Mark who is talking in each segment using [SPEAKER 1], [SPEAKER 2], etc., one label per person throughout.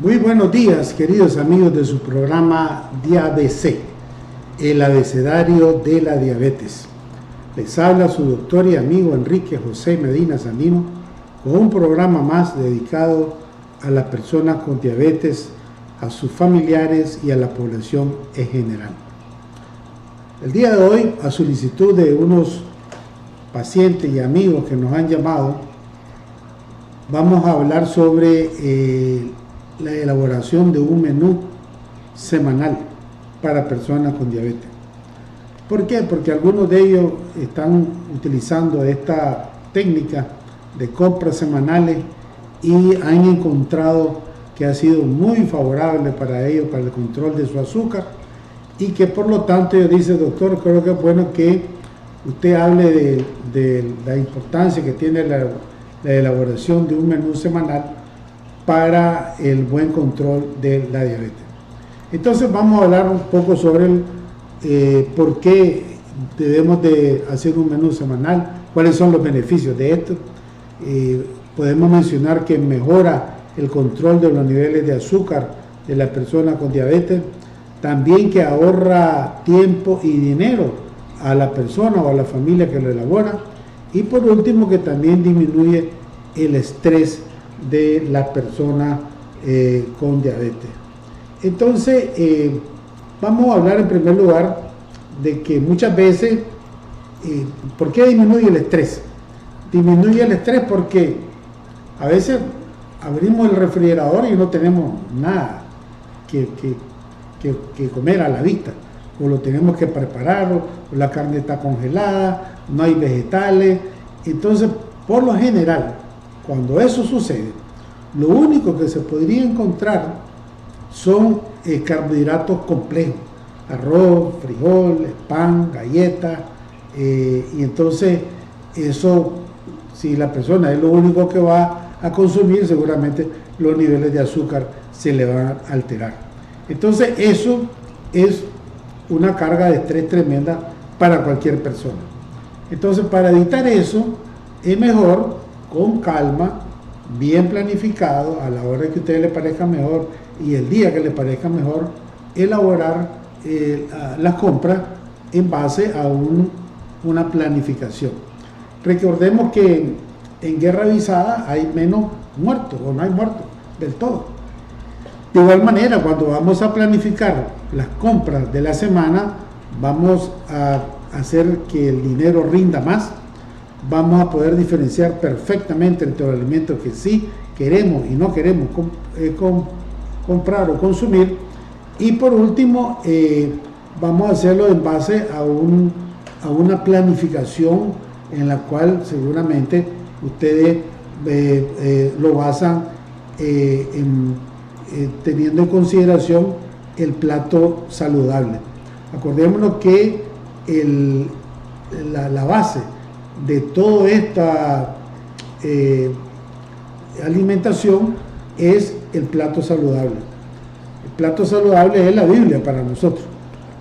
[SPEAKER 1] Muy buenos días, queridos amigos de su programa DiaBC, el abecedario de la diabetes. Les habla su doctor y amigo Enrique José Medina Sandino con un programa más dedicado a las personas con diabetes, a sus familiares y a la población en general. El día de hoy, a solicitud de unos pacientes y amigos que nos han llamado, vamos a hablar sobre la elaboración de un menú semanal para personas con diabetes. ¿Por qué? Porque algunos de ellos están utilizando esta técnica de compras semanales y han encontrado que ha sido muy favorable para ellos, para el control de su azúcar, y que por lo tanto ellos dicen: doctor, creo que es bueno que usted hable de la importancia que tiene la elaboración de un menú semanal para el buen control de la diabetes. Entonces vamos a hablar un poco sobre por qué debemos de hacer un menú semanal, cuáles son los beneficios de esto. Podemos mencionar que mejora el control de los niveles de azúcar de la persona con diabetes, también que ahorra tiempo y dinero a la persona o a la familia que lo elabora, y por último que también disminuye el estrés de la persona con diabetes. Entonces vamos a hablar en primer lugar de que muchas veces ¿por qué disminuye el estrés? Disminuye el estrés porque a veces abrimos el refrigerador y no tenemos nada que comer a la vista, o lo tenemos que preparar, o la carne está congelada, no hay vegetales. Entonces, por lo general, cuando eso sucede, lo único que se podría encontrar son carbohidratos complejos: arroz, frijoles, pan, galletas, y entonces eso, si la persona es lo único que va a consumir, seguramente los niveles de azúcar se le van a alterar. Entonces eso es una carga de estrés tremenda para cualquier persona. Entonces, para evitar eso, es mejor, con calma, bien planificado, a la hora que a usted le parezca mejor y el día que le parezca mejor, elaborar las compras en base a una planificación. Recordemos que en guerra avisada hay menos muertos, o no hay muertos del todo. De igual manera, cuando vamos a planificar las compras de la semana, vamos a hacer que el dinero rinda más. Vamos a poder diferenciar perfectamente entre los alimentos que sí queremos y no queremos comprar o consumir. Y por último, vamos a hacerlo en base a una planificación en la cual seguramente ustedes lo basan teniendo en consideración el plato saludable. Acordémonos que la base de toda esta alimentación es el plato saludable. El plato saludable es la Biblia para nosotros.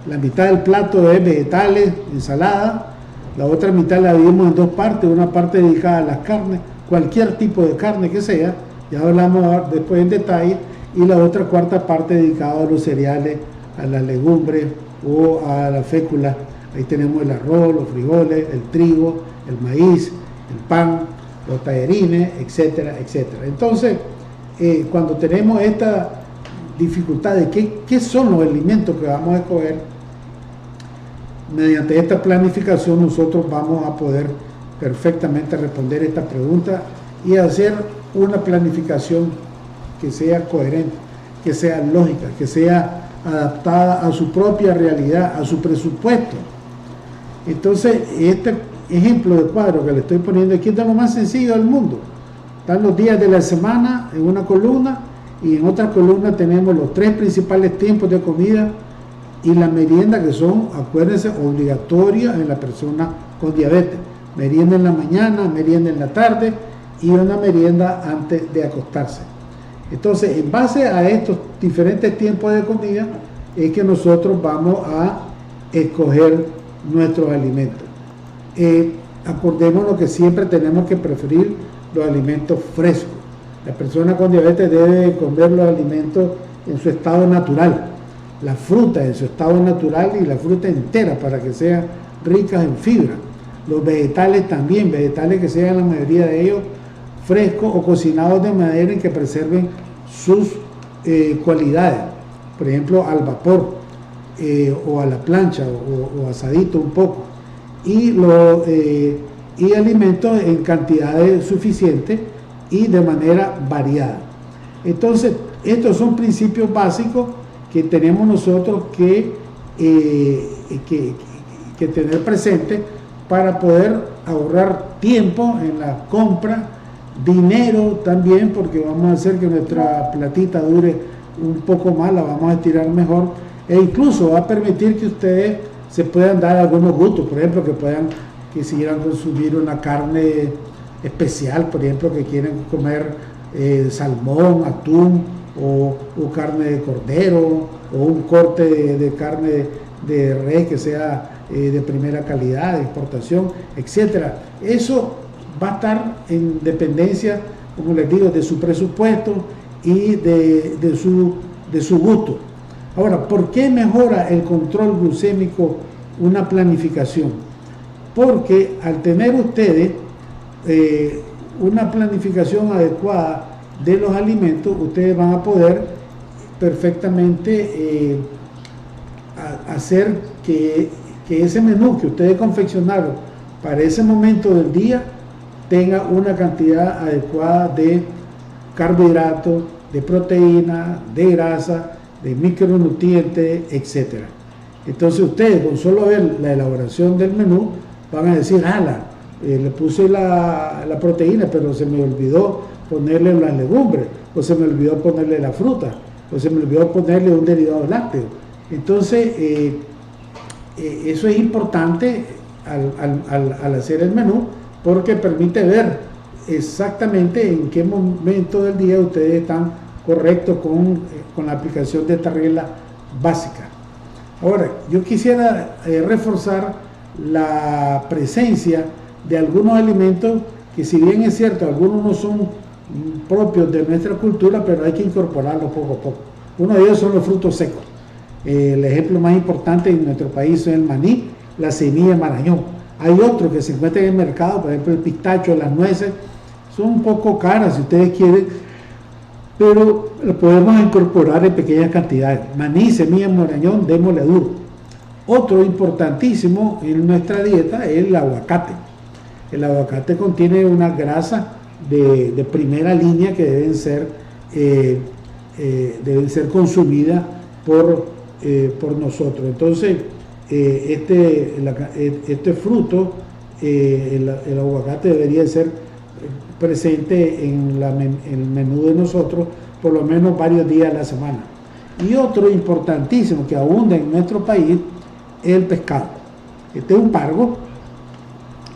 [SPEAKER 1] La mitad del plato es vegetales, ensalada, la otra mitad la dividimos en dos partes: una parte dedicada a las carnes, cualquier tipo de carne que sea, ya hablamos después en detalle, y la otra cuarta parte dedicada a los cereales, a las legumbres o a la fécula. Ahí tenemos el arroz, los frijoles, el trigo, el maíz, el pan, los tallarines, etcétera, etcétera. Entonces, cuando tenemos esta dificultad de qué son los alimentos que vamos a escoger, mediante esta planificación nosotros vamos a poder perfectamente responder esta pregunta y hacer una planificación que sea coherente, que sea lógica, que sea adaptada a su propia realidad, a su presupuesto. Entonces, este ejemplo de cuadro que le estoy poniendo aquí es de lo más sencillo del mundo. Están los días de la semana en una columna, y en otra columna tenemos los 3 principales tiempos de comida y la merienda, que son, acuérdense, obligatorias en la persona con diabetes. Merienda en la mañana, merienda en la tarde y una merienda antes de acostarse. Entonces, en base a estos diferentes tiempos de comida es que nosotros vamos a escoger nuestros alimentos. Acordémonos que siempre tenemos que preferir los alimentos frescos. La persona con diabetes debe comer los alimentos en su estado natural, la fruta en su estado natural y la fruta entera para que sean ricas en fibra. Los vegetales también, vegetales que sean la mayoría de ellos frescos o cocinados de manera en que preserven sus cualidades, por ejemplo al vapor o a la plancha o asadito un poco, y alimentos en cantidades suficientes y de manera variada. Entonces, estos son principios básicos que tenemos nosotros que tener presente para poder ahorrar tiempo en la compra, dinero también, porque vamos a hacer que nuestra platita dure un poco más, la vamos a estirar mejor, e incluso va a permitir que ustedes se puedan dar algunos gustos, por ejemplo, que si quieran consumir una carne especial, por ejemplo, que quieren comer salmón, atún o carne de cordero o un corte de carne de res que sea de primera calidad, de exportación, etcétera. Eso va a estar en dependencia, como les digo, de su presupuesto y de su gusto. Ahora, ¿por qué mejora el control glucémico una planificación? Porque al tener ustedes una planificación adecuada de los alimentos, ustedes van a poder perfectamente hacer que ese menú que ustedes confeccionaron para ese momento del día tenga una cantidad adecuada de carbohidratos, de proteína, de grasa, de micronutrientes, etc. Entonces ustedes con solo ver la elaboración del menú van a decir, le puse la proteína, pero se me olvidó ponerle las legumbres, o se me olvidó ponerle la fruta, o se me olvidó ponerle un derivado lácteo. Entonces eso es importante al hacer el menú, porque permite ver exactamente en qué momento del día ustedes están correctos con la aplicación de esta regla básica. Ahora, yo quisiera reforzar la presencia de algunos alimentos que, si bien es cierto, algunos no son propios de nuestra cultura, pero hay que incorporarlos poco a poco. Uno de ellos son los frutos secos. El ejemplo más importante en nuestro país es el maní, la semilla de marañón. Hay otros que se encuentran en el mercado, por ejemplo el pistacho, las nueces, son un poco caras si ustedes quieren, pero lo podemos incorporar en pequeñas cantidades. Maní, semilla de marañón, démosle duro. Otro importantísimo en nuestra dieta es el aguacate. El aguacate contiene una grasa de primera línea que deben ser consumidas por nosotros. Entonces, este fruto, el aguacate, debería ser presente en el menú de nosotros por lo menos varios días a la semana. Y otro importantísimo que abunda en nuestro país es el pescado. Este es un pargo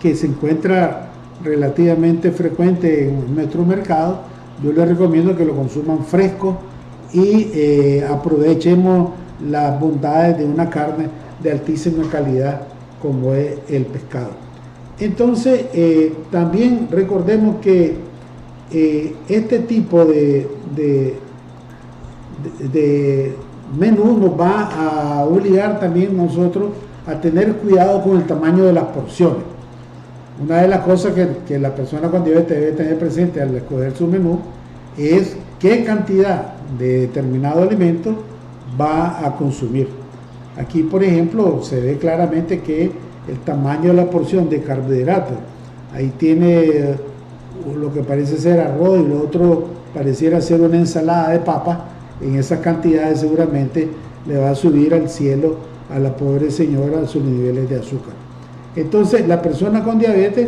[SPEAKER 1] que se encuentra relativamente frecuente en nuestro mercado. Yo les recomiendo que lo consuman fresco y aprovechemos las bondades de una carne de altísima calidad como es el pescado. Entonces, también recordemos que este tipo de menú nos va a obligar también nosotros a tener cuidado con el tamaño de las porciones. Una de las cosas que la persona con diabetes debe tener presente al escoger su menú es qué cantidad de determinado alimento va a consumir. Aquí, por ejemplo, se ve claramente que el tamaño de la porción de carbohidratos, ahí tiene lo que parece ser arroz y lo otro pareciera ser una ensalada de papas. En esas cantidades seguramente le va a subir al cielo a la pobre señora sus niveles de azúcar. Entonces la persona con diabetes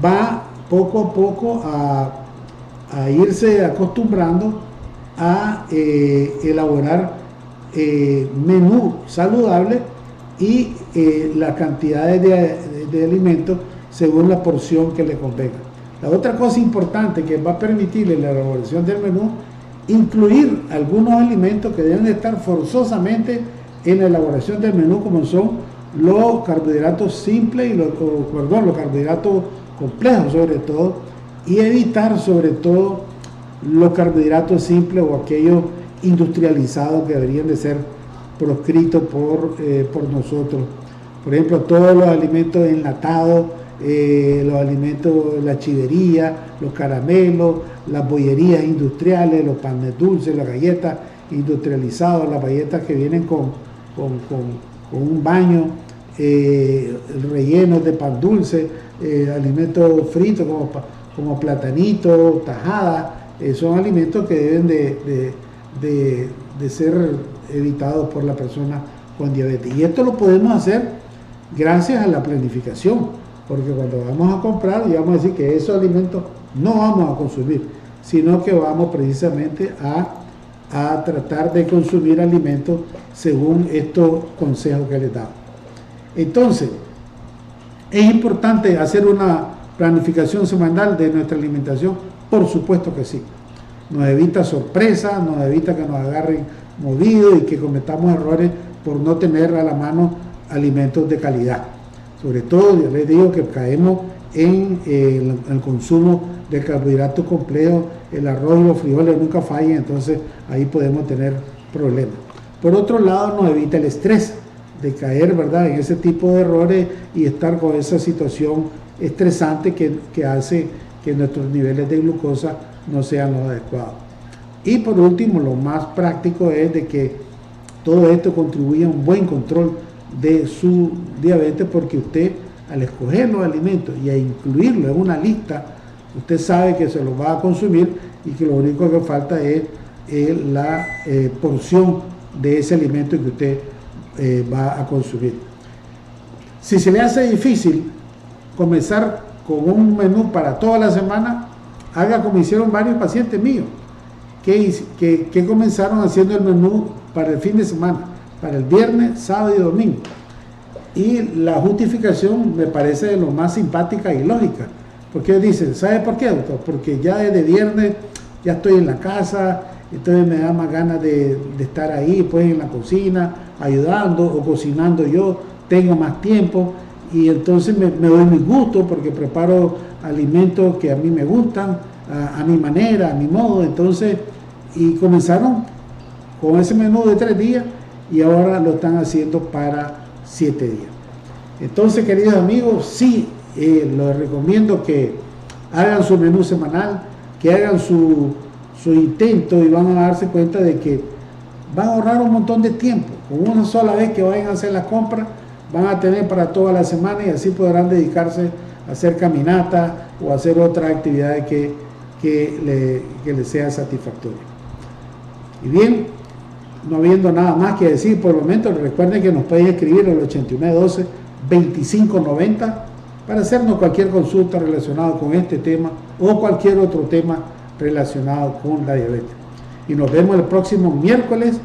[SPEAKER 1] va poco a poco a irse acostumbrando a elaborar menú saludable y las cantidades de alimentos según la porción que le convenga. La otra cosa importante que va a permitirle la elaboración del menú, incluir algunos alimentos que deben estar forzosamente en la elaboración del menú, como son los carbohidratos simples y los carbohidratos complejos sobre todo, y evitar sobre todo los carbohidratos simples o aquellos industrializados que deberían de ser proscritos por nosotros. Por ejemplo, todos los alimentos enlatados, los alimentos, la chivería, los caramelos, las bollerías industriales, los panes dulces, las galletas industrializadas, las galletas que vienen con un baño, rellenos de pan dulce, alimentos fritos como platanitos, tajadas, son alimentos que deben de ser evitados por la persona con diabetes. Y esto lo podemos hacer gracias a la planificación, porque cuando vamos a comprar y vamos a decir que esos alimentos no vamos a consumir, sino que vamos precisamente a tratar de consumir alimentos según estos consejos que les damos. Entonces, ¿es importante hacer una planificación semanal de nuestra alimentación? Por supuesto que sí. Nos evita sorpresas, nos evita que nos agarren movidos y que cometamos errores por no tener a la mano alimentos de calidad. Sobre todo, yo les digo que caemos en el consumo de carbohidratos complejos, el arroz y los frijoles nunca fallan, entonces ahí podemos tener problemas. Por otro lado, nos evita el estrés de caer, ¿verdad?, en ese tipo de errores y estar con esa situación estresante que hace que nuestros niveles de glucosa no sean los adecuados. Y por último, lo más práctico es de que todo esto contribuye a un buen control de su diabetes, porque usted, al escoger los alimentos y a incluirlo en una lista, usted sabe que se los va a consumir y que lo único que falta es la porción de ese alimento que usted va a consumir. Si se le hace difícil comenzar con un menú para toda la semana, haga como hicieron varios pacientes míos que comenzaron haciendo el menú para el fin de semana, para el viernes, sábado y domingo. Y la justificación me parece de lo más simpática y lógica, porque dicen, ¿sabe por qué, doctor? Porque ya desde viernes ya estoy en la casa, entonces me da más ganas de estar ahí, pues en la cocina, ayudando o cocinando yo, tengo más tiempo y entonces me doy mi gusto porque preparo alimentos que a mí me gustan, a mi manera, a mi modo. Entonces, y comenzaron con ese menú de 3 días y ahora lo están haciendo para 7 días. Entonces, queridos amigos, sí, les recomiendo que hagan su menú semanal, que hagan su intento y van a darse cuenta de que van a ahorrar un montón de tiempo. Con una sola vez que vayan a hacer las compras, van a tener para toda la semana y así podrán dedicarse a hacer caminatas o a hacer otras actividades que les sea satisfactoria. Y bien, no habiendo nada más que decir por el momento, recuerden que nos pueden escribir al 8912-2590 para hacernos cualquier consulta relacionada con este tema o cualquier otro tema relacionado con la diabetes. Y nos vemos el próximo miércoles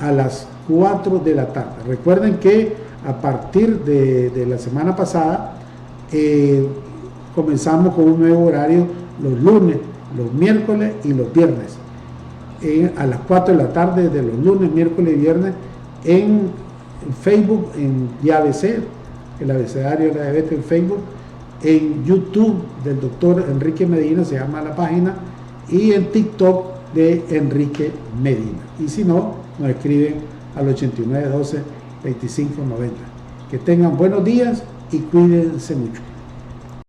[SPEAKER 1] a las 4 de la tarde. Recuerden que a partir de la semana pasada comenzamos con un nuevo horario los lunes, los miércoles y los viernes. A las 4 de la tarde de los lunes, miércoles y viernes en Facebook, en DiaBC, el abecedario de la diabetes en Facebook, en YouTube del doctor Enrique Medina, se llama la página, y en TikTok de Enrique Medina. Y si no, nos escriben al 8912-2590. Que tengan buenos días y cuídense mucho.